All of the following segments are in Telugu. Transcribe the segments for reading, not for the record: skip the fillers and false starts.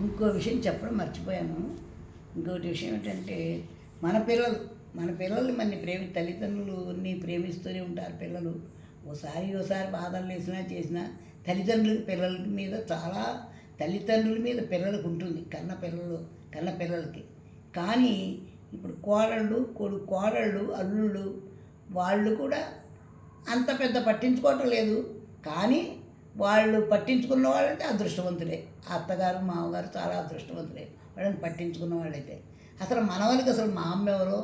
ఇంకో విషయం చెప్పడం మర్చిపోయాను. ఇంకోటి విషయం ఏంటంటే మన పిల్లలు తల్లిదండ్రులని ప్రేమిస్తూనే ఉంటారు పిల్లలు. ఓసారి బాధలు వేసినా చేసినా పిల్లల మీద చాలా తల్లిదండ్రుల మీద పిల్లలకు ఉంటుంది, కన్న పిల్లలకి. కానీ ఇప్పుడు కోడళ్ళు అల్లుళ్ళు వాళ్ళు కూడా అంత పెద్ద పట్టించుకోవటం లేదు. కానీ వాళ్ళు పట్టించుకున్న వాళ్ళైతే అదృష్టవంతులే. అత్తగారు మామగారు చాలా అదృష్టవంతులే వాళ్ళని పట్టించుకున్న వాళ్ళైతే. అసలు మనవాళ్ళకి అసలు మా అమ్మ ఎవరో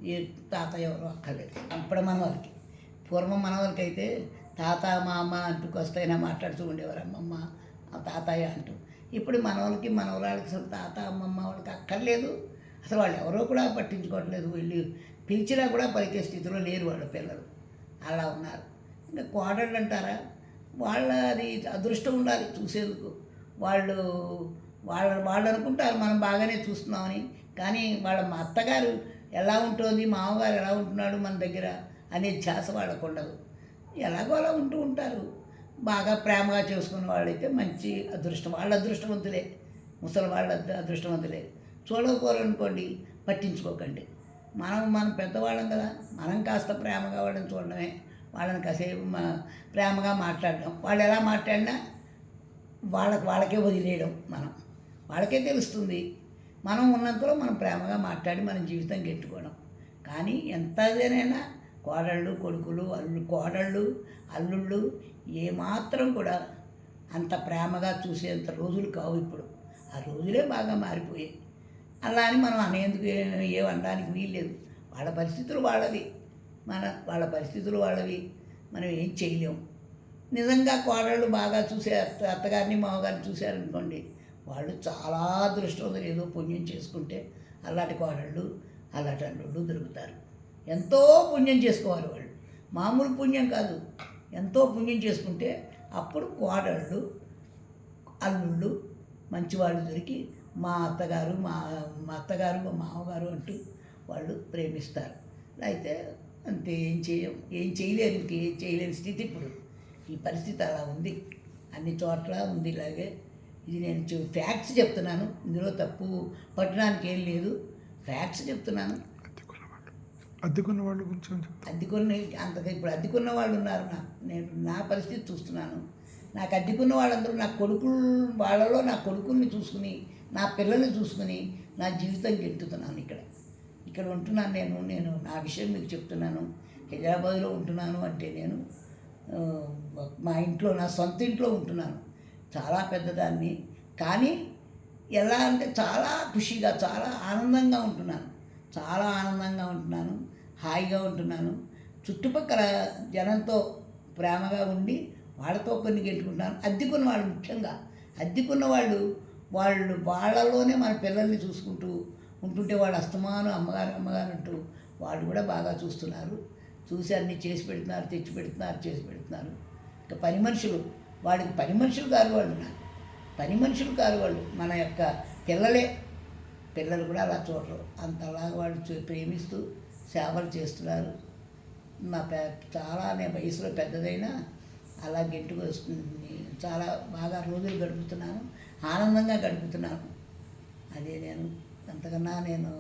ఈ తాతయ్య ఎవరో అక్కర్లేదు ఇప్పుడు మనవాళ్ళకి. పూర్వం మనవాళ్ళకి అయితే తాత మా అమ్మ అంటూ వస్తైనా మాట్లాడుతూ ఉండేవారు, అమ్మమ్మ తాతయ్య అంటూ. ఇప్పుడు మనవరాళ్ళకి అసలు తాత అమ్మమ్మ వాళ్ళకి అక్కర్లేదు. అసలు వాళ్ళు ఎవరో కూడా పట్టించుకోవట్లేదు. వెళ్ళి పిలిచినా కూడా పలికే స్థితిలో లేరు వాళ్ళ పిల్లలు. అలా ఉన్నారు. ఇంకా కోడళ్ళు అంటారా, అది అదృష్టం ఉండాలి చూసేందుకు. వాళ్ళు వాళ్ళు అనుకుంటారు మనం బాగానే చూస్తున్నామని. కానీ మా అత్తగారు ఎలా ఉంటుంది, మామగారు ఎలా ఉంటున్నాడు మన దగ్గర అనే ధ్యాస వాళ్ళకు ఉండదు. ఎలాగో అలా ఉంటూ ఉంటారు. బాగా ప్రేమగా చేసుకున్న వాళ్ళైతే మంచి అదృష్టం, వాళ్ళ అదృష్టవంతులే. ముసలి వాళ్ళ అదృష్టవంతులే. చూడకపోరనుకోండి, పట్టించుకోకండి. మనం పెద్దవాళ్ళం కదా, మనం కాస్త ప్రేమగా వాళ్ళని చూడడమే, వాళ్ళని కాసేపు ప్రేమగా మాట్లాడడం. వాళ్ళు ఎలా మాట్లాడినా వాళ్ళకే వదిలేయడం. వాళ్ళకే తెలుస్తుంది. మనం ఉన్నంతలో మనం ప్రేమగా మాట్లాడి మన జీవితం గెట్టుకోవడం. కానీ ఎంత అదేనైనా కోడళ్ళు అల్లుళ్ళు ఏమాత్రం కూడా అంత ప్రేమగా చూసేంత రోజులు కావు ఇప్పుడు. ఆ రోజులే బాగా మారిపోయాయి. అలా అని మనం అనేందుకు ఏమనడానికి వీల్లేదు. వాళ్ళ పరిస్థితులు వాళ్ళవి. మనం ఏం చేయలేము. నిజంగా కోడళ్ళు బాగా చూసే అత్తగారిని మామగారిని చూశారనుకోండి, వాళ్ళు చాలా అదృష్టవంతులు. ఏదో పుణ్యం చేసుకుంటే అలాంటి కోడళ్ళు అలాంటి అల్లుళ్ళు దొరుకుతారు. ఎంతో పుణ్యం చేసుకోవాలి వాళ్ళు, మామూలు పుణ్యం కాదు. ఎంతో పుణ్యం చేసుకుంటే అప్పుడు కోడళ్ళు అల్లుళ్ళు మంచివాళ్ళు దొరికి మా అత్తగారు మా మామగారు అంటూ వాళ్ళు ప్రేమిస్తారు. అయితే అంతే, ఏం చేయలేరు. ఇంకేం చేయలేని స్థితి ఇప్పుడు. ఈ పరిస్థితి అలా ఉంది, అన్ని చోట్ల ఉంది ఇలాగే. ఇది నేను ఫ్యాక్ట్స్ చెప్తున్నాను, ఇందులో తప్పు పట్టడానికి ఏం లేదు. ఫ్యాక్ట్స్ చెప్తున్నాను. అద్దెకున్న వాళ్ళు కొంచెం ఇప్పుడు అద్దెకున్న వాళ్ళు ఉన్నారు. నేను నా పరిస్థితి చూస్తున్నాను. నాకు అద్దెకున్న వాళ్ళందరూ నా కొడుకుల్ని చూసుకుని, నా పిల్లల్ని చూసుకుని నా జీవితం గెంటుతున్నాను. ఇక్కడ ఉంటున్నాను నేను నా విషయం మీకు చెప్తున్నాను. హైదరాబాద్లో ఉంటున్నాను అంటే నేను మా ఇంట్లో, నా సొంత ఇంట్లో ఉంటున్నాను. చాలా పెద్దదాన్ని. కానీ ఎలా అంటే చాలా ఖుషిగా, చాలా ఆనందంగా ఉంటున్నాను. హాయిగా ఉంటున్నాను. చుట్టుపక్కల జనంతో ప్రేమగా ఉండి వాళ్ళతో కొన్ని గెలుచుకుంటున్నాను. అద్దెకున్న వాళ్ళు, ముఖ్యంగా అద్దెకున్న వాళ్ళలోనే మన పిల్లల్ని చూసుకుంటూ ఉంటుంటే వాళ్ళు అస్తమానం అమ్మగారు అంటూ వాళ్ళు కూడా బాగా చూసి అన్నీ చేసి పెడుతున్నారు, తెచ్చి పెడుతున్నారు, చేసి పెడుతున్నారు. ఇంకా పని మనుషులు కారు వాళ్ళు మన యొక్క పిల్లలు కూడా అలా చూడరు. అంతలాగా వాళ్ళు ప్రేమిస్తూ సేవలు చేస్తున్నారు. నేను వయసులో పెద్దదైనా అలా గెంటుకు వస్తుంది. చాలా బాగా రోజులు గడుపుతున్నాను, ఆనందంగా గడుపుతున్నాను. అదే అంతకన్నా నేను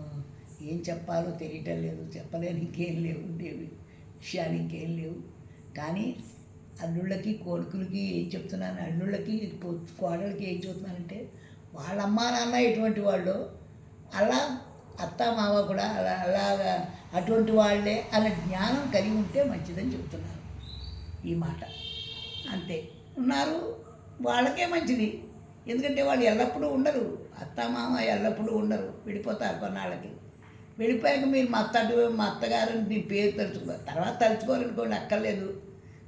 ఏం చెప్పాలో తెలియటం లేదు. చెప్పలేని ఇంకేం లేవు, విషయాలు ఇంకేం లేవు. కానీ అల్లుళ్ళకి కొడుకులకి ఏం చెప్తున్నాను, అల్లుళ్ళకి కోడళ్ళకి ఏం చెప్తున్నానంటే, వాళ్ళ అమ్మా నాన్న ఎటువంటి వాళ్ళు, అలా అత్త మామ కూడా అలాగా అటువంటి వాళ్ళే అలా జ్ఞానం కలిగి ఉంటే మంచిదని చెప్తున్నాను. ఈ మాట అంతే. ఉన్నారు వాళ్ళకే మంచిది. ఎందుకంటే వాళ్ళు ఎల్లప్పుడూ ఉండరు, అత్త మామ ఎల్లప్పుడూ ఉండరు, విడిపోతారు కొన్నాళ్ళకి. వెళ్ళిపోయాక మీరు మా అత్తగారు మీ పేరు తలుచుకోరు. తర్వాత తలుచుకోవాలనుకోండి, అక్కర్లేదు.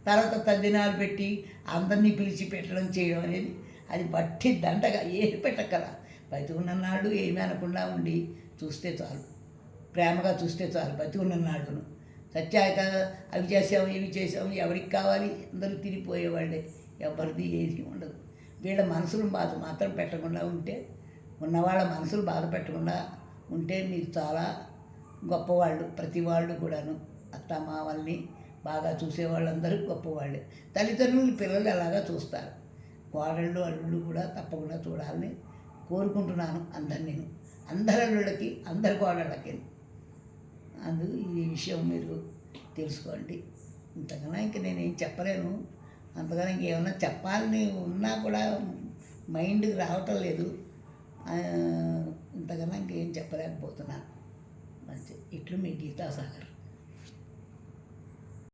తర్వాత తద్దినాలు పెట్టి అందరినీ పిలిచి పెట్టడం చేయడం అనేది అది బట్టి దండగా ఏమి పెట్టక్కల. బతి ఉన్ననాళ్ళు ఏమీ అనకుండా ఉండి చూస్తే చాలు, ప్రేమగా చూస్తే చాలు. బతి ఉన్ననాళ్ళును సత్యాక అవి చేసాము ఇవి చేసాము ఎవరికి కావాలి, అందరూ తిరిగిపోయేవాళ్ళే, ఎవరిది ఏది ఉండదు. వీళ్ళ మనసులు బాధ మాత్రం పెట్టకుండా ఉంటే, ఉన్నవాళ్ళ మనసులు బాధ పెట్టకుండా ఉంటే మీరు చాలా గొప్పవాళ్ళు. ప్రతి వాళ్ళు కూడాను అత్తమామల్ని బాగా చూసేవాళ్ళందరూ గొప్పవాళ్ళే. తల్లిదండ్రులు పిల్లలు ఎలాగా చూస్తారు, కోడళ్ళు అల్లుళ్ళు కూడా తప్పకుండా చూడాలని కోరుకుంటున్నాను నేను అందరి అల్లుళ్ళకి అందరి కోడళ్ళకి ఈ విషయం మీరు తెలుసుకోండి. ఇంతకన్నా ఇంక నేనేం చెప్పలేను. అంతకన్నా ఇంకేమన్నా చెప్పాలని ఉన్నా కూడా మైండ్కి రావటం లేదు. ఇంతకన్నా ఇంకేం చెప్పలేకపోతున్నాను. మంచి ఇట్లు మీ గీతాసాగర్.